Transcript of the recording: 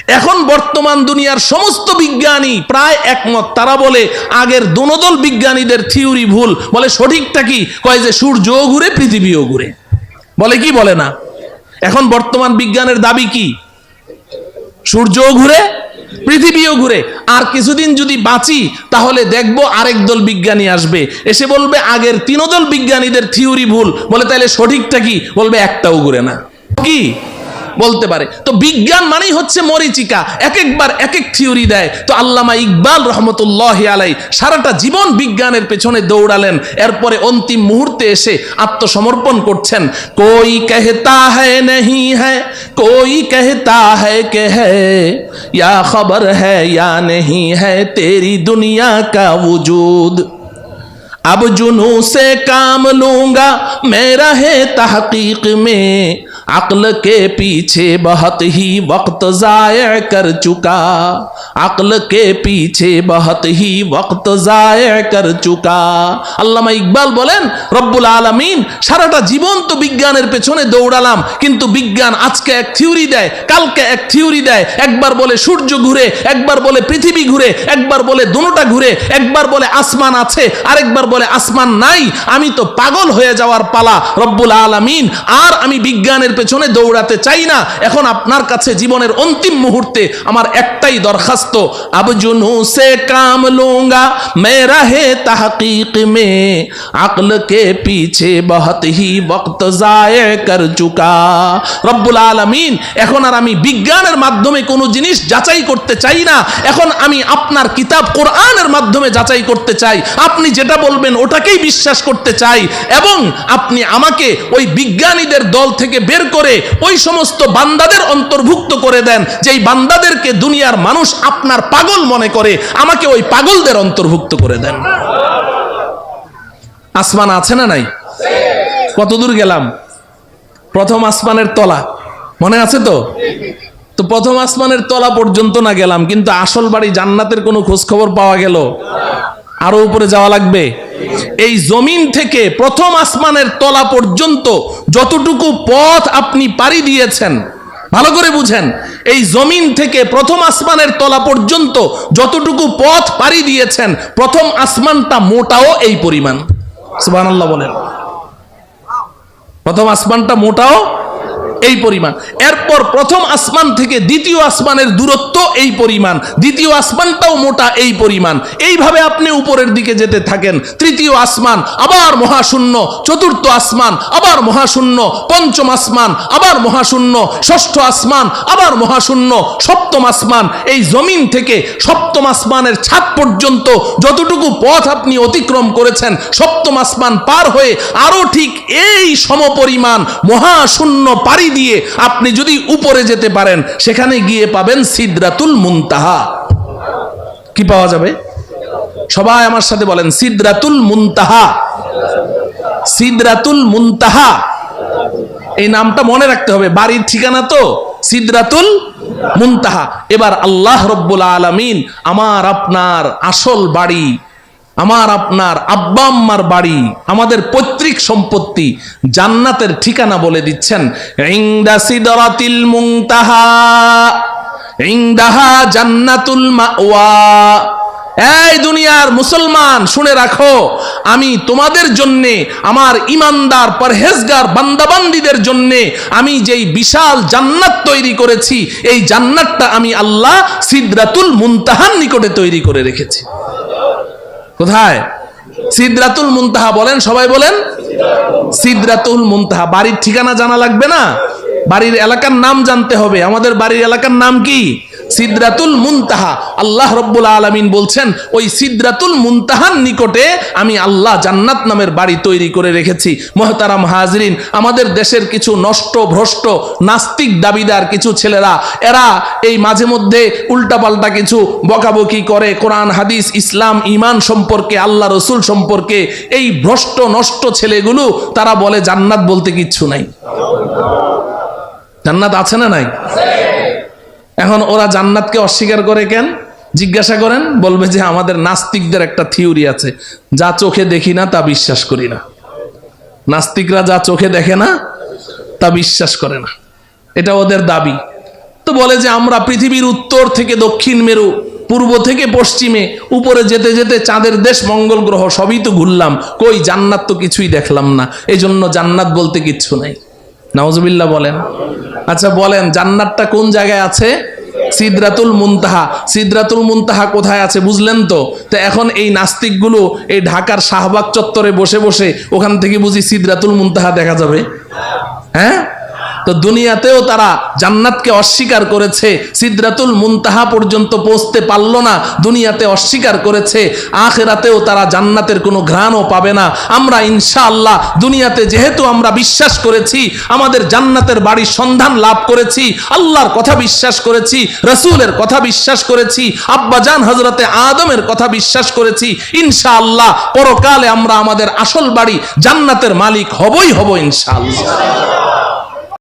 এখন বর্তমান দুনিয়ার সমস্ত বিজ্ঞানী প্রায় একমত, তারা বলে আগের দোনোদল বিজ্ঞানীদের থিওরি ভুল। বলে সঠিকটা কি? কয় যে সূর্যও ঘুরে পৃথিবীও ঘুরে। বলে কি বলে না? এখন বর্তমান বিজ্ঞানের দাবি কি? সূর্যও ঘুরে পৃথিবীও ঘুরে। আর কিছুদিন যদি বাঁচি তাহলে দেখবো আরেক দল বিজ্ঞানী আসবে, এসে বলবে আগের তিনোদল বিজ্ঞানীদের থিওরি ভুল। বলে তাহলে সঠিকটা কি? বলবে একটাও ঘুরে না। কি বলতে পারে? তো বিজ্ঞান মানেই হচ্ছে মরিচিকা, এক একবার এক এক থিওরি দেয়। তো আল্লামা ইকবাল রহমতুল্লাহ আলাই সারাটা জীবন বিজ্ঞানের পেছনে দৌড়ালেন, এরপরে অন্তিম মুহূর্তে এসে আত্মসমর্পণ করছেন। কোই कहता है नहीं है, कोई कहता है कि है, या खबर है या नहीं है तेरी दुनिया का वजूद। अब जुनू से काम लूंगा मैं रहे तहकीक में, अक्ल के पीछे बहुत ही वक्त ज़ाया कर चुका, अक्ल के पीछे बहुत ही वक्त ज़ाया कर चुका। আল্লামা ইকবাল বলেন রব্বুল আলামিন সারাটা জীবন তো বিজ্ঞানের পেছনে দৌড়ালাম, কিন্তু বিজ্ঞান আজকে এক থিওরি দেয়, কালকে এক থিওরি দেয়। একবার বলে সূর্য ঘুরে, একবার বলে পৃথিবী ঘুরে, একবার বলে দুটোটা ঘুরে, একবার বলে আসমান আছে, আরেকবার বলে আসমান নাই। আমি তো পাগল হয়ে যাওয়ার পালা রব্বুল আলামিন। আর আমি বিজ্ঞানের পেছনে দৌড়াতে চাই না। এখন আপনার কাছে জীবনের অন্তিম মুহূর্তে আমার একটাই দরখাস্ত, আব জুনু সে কাম লুঙ্গা मैं रहे तहकीक में, अक्ल के पीछे बहुत ही वक्त ज़ाया कर चुका। রব্বুল আলামিন এখন আর আমি বিজ্ঞানের মাধ্যমে কোনো জিনিস যাচাই করতে চাই না। এখন আমি আপনার কিতাব কোরআনের মাধ্যমে যাচাই করতে চাই। আপনি যেটা বলবেন ওটাকেই বিশ্বাস করতে চাই, এবং আপনি আমাকে ওই বিজ্ঞানীদের দল থেকে বের করে ওই সমস্ত বান্দাদের অন্তর্ভুক্ত করে দেন যেই বান্দাদেরকে দুনিয়ার মানুষ আপনার পাগল মনে করে। আমাকে ওই পাগলদের অন্তর্ভুক্ত করে দেন। আসমান আছে না নাই? কতদূর গেলাম? প্রথম আসমানের তলা মনে আছে তো? তো প্রথম আসমানের তলা পর্যন্ত না গেলাম, কিন্তু আসল বাড়ি জান্নাতের কোনো খোঁজ খবর পাওয়া গেল? আরো উপরে যাওয়া লাগবে। এই জমিন থেকে প্রথম আসমানের তলা পর্যন্ত যতটুকু পথ আপনি পাড়ি দিয়েছেন, ভালো করে বুঝেন, এই জমিন থেকে প্রথম আসমানের তলা পর্যন্ত যতটুকু পথ পাড়ি দিয়েছেন, প্রথম আসমানটা মোটাও এই পরিমাণ। সুবহানাল্লাহ বলেন। প্রথম আসমানটা মোটাও এই পরিমাণ। এরপর প্রথম আসমান থেকে দ্বিতীয় আসমানের দূরত্ব এই পরিমাণ, দ্বিতীয় আসমানটাও মোটা এই পরিমাণ। এইভাবে আপনি উপরের দিকে যেতে থাকেন। তৃতীয় আসমান আবার মহাশূন্য, চতুর্থ আসমান আবার মহাশূন্য, পঞ্চম আসমান আবার মহাশূন্য, ষষ্ঠ আসমান আবার মহাশূন্য, সপ্তম আসমান। এই জমিন থেকে সপ্তম আসমানের ছাদ পর্যন্ত যতটুকু পথ আপনি অতিক্রম করেছেন, সপ্তম আসমান পার হয়ে আরো ঠিক এই সমপরিমাণ মহাশূন্য পাড়ি দিয়ে আপনি যদি উপরে যেতে পারেন, সেখানে গিয়ে পাবেন সিদরাতুল মুনতাহা। কি পাওয়া যাবে? সবাই আমার সাথে বলেন, সিদরাতুল মুনতাহা। সিদরাতুল মুনতাহা এই নামটা মনে রাখতে হবে, বাড়ির ঠিকানা তো সিদরাতুল মুনতাহা। এবার আল্লাহ রব্বুল আলামিন আমার আপনার আসল বাড়ি, আমার আপনার আব্বা আম্মার বাড়ি, আমাদের পৈতৃক সম্পত্তি জান্নাতের ঠিকানা বলে দিচ্ছেন। ইনদা সিদরাতিল মুনতাহা ইনদাহা জান্নাতুল মাওয়া। এই দুনিয়ার মুসলমান শুনে রাখো, আমি তোমাদের জন্যে, আমার ইমানদার পরহেজগার বান্দাবান্দিদের জন্যে আমি যেই বিশাল জান্নাত তৈরি করেছি, এই জান্নাতটা আমি আল্লাহ সিদরাতুল মুনতাহার নিকটে তৈরি করে রেখেছি। কোথায়? সিদরাতুল মুনতাহা। বলেন, সবাই বলেন সিদরাতুল মুনতাহা। বাড়ির ঠিকানা জানা লাগবে না, বাড়ির এলাকার নাম জানতে হবে। আমাদের বাড়ির এলাকার নাম কি? সিদরাতুল মুনতাহা। আল্লাহ রব্বুল আলামিন বলছেন ওই সিদরাতুল মুনতাহার নিকটে আমি আল্লাহ জান্নাত নামের বাড়ি তৈরি করে রেখেছি। মুহতারাম হাজরিন, আমাদের দেশের কিছু নষ্ট ভ্রষ্ট নাস্তিক দাবিদার কিছু ছেলেরা, এরা এই মাঝে মধ্যে উল্টাপাল্টা কিছু বকাবকি করে কোরআন হাদিস ইসলাম ঈমান সম্পর্কে, আল্লাহ রসুল সম্পর্কে। এই ভ্রষ্ট নষ্ট ছেলেগুলো তারা বলে জান্নাত বলতে কিচ্ছু নাই। জান্নাত আছে না নাই? এখন ওরা জান্নাতকে অস্বীকার করে কেন জিজ্ঞাসা করেন, বলবে যে আমাদের নাস্তিকদের একটা থিওরি আছে, যা চোখে দেখি না তা বিশ্বাস করি না। নাস্তিকরা যা চোখে দেখে না তা বিশ্বাস করে না, এটা ওদের দাবি। তো বলে যে আমরা পৃথিবীর উত্তর থেকে দক্ষিণ মেরু, পূর্ব থেকে পশ্চিমে, উপরে যেতে যেতে চাঁদের দেশ মঙ্গল গ্রহ সবই তো ঘুরলাম, কই জান্নাত তো কিছুই দেখলাম না, এই জন্য জান্নাত বলতে কিচ্ছু নাই। নাউজুবিল্লাহ বলেন। আচ্ছা বলেন, জান্নাতটা কোন জায়গায় আছে? সিদরাতুল মুনতাহা। সিদরাতুল মুনতাহা কোথায় আছে বুঝলেন তো? তো এখন এই নাস্তিকগুলো এই ঢাকার শাহবাগ চত্বরে বসে বসে ওখান থেকে বুঝি সিদরাতুল মুনতাহা দেখা যাবে? হ্যাঁ, তো দুনিয়াতেও তারা জান্নাতকে অস্বীকার করেছে, সিদরাতুল মুনতাহা পর্যন্ত পৌঁছতে পারলো না, দুনিয়াতে অস্বীকার করেছে, আখিরাতেও তারা জান্নাতের কোনো ঘ্রাণও পাবে না। আমরা ইনশাআল্লাহ দুনিয়াতে যেহেতু আমরা বিশ্বাস করেছি, আমাদের জান্নাতের বাড়ির সন্ধান লাভ করেছি, আল্লাহর কথা বিশ্বাস করেছি, রাসূলের কথা বিশ্বাস করেছি, আব্বাজান হযরতে আদমের কথা বিশ্বাস করেছি, ইনশাআল্লাহ পরকালে আমরা আমাদের আসল বাড়ি জান্নাতের মালিক হবই হব ইনশাআল্লাহ।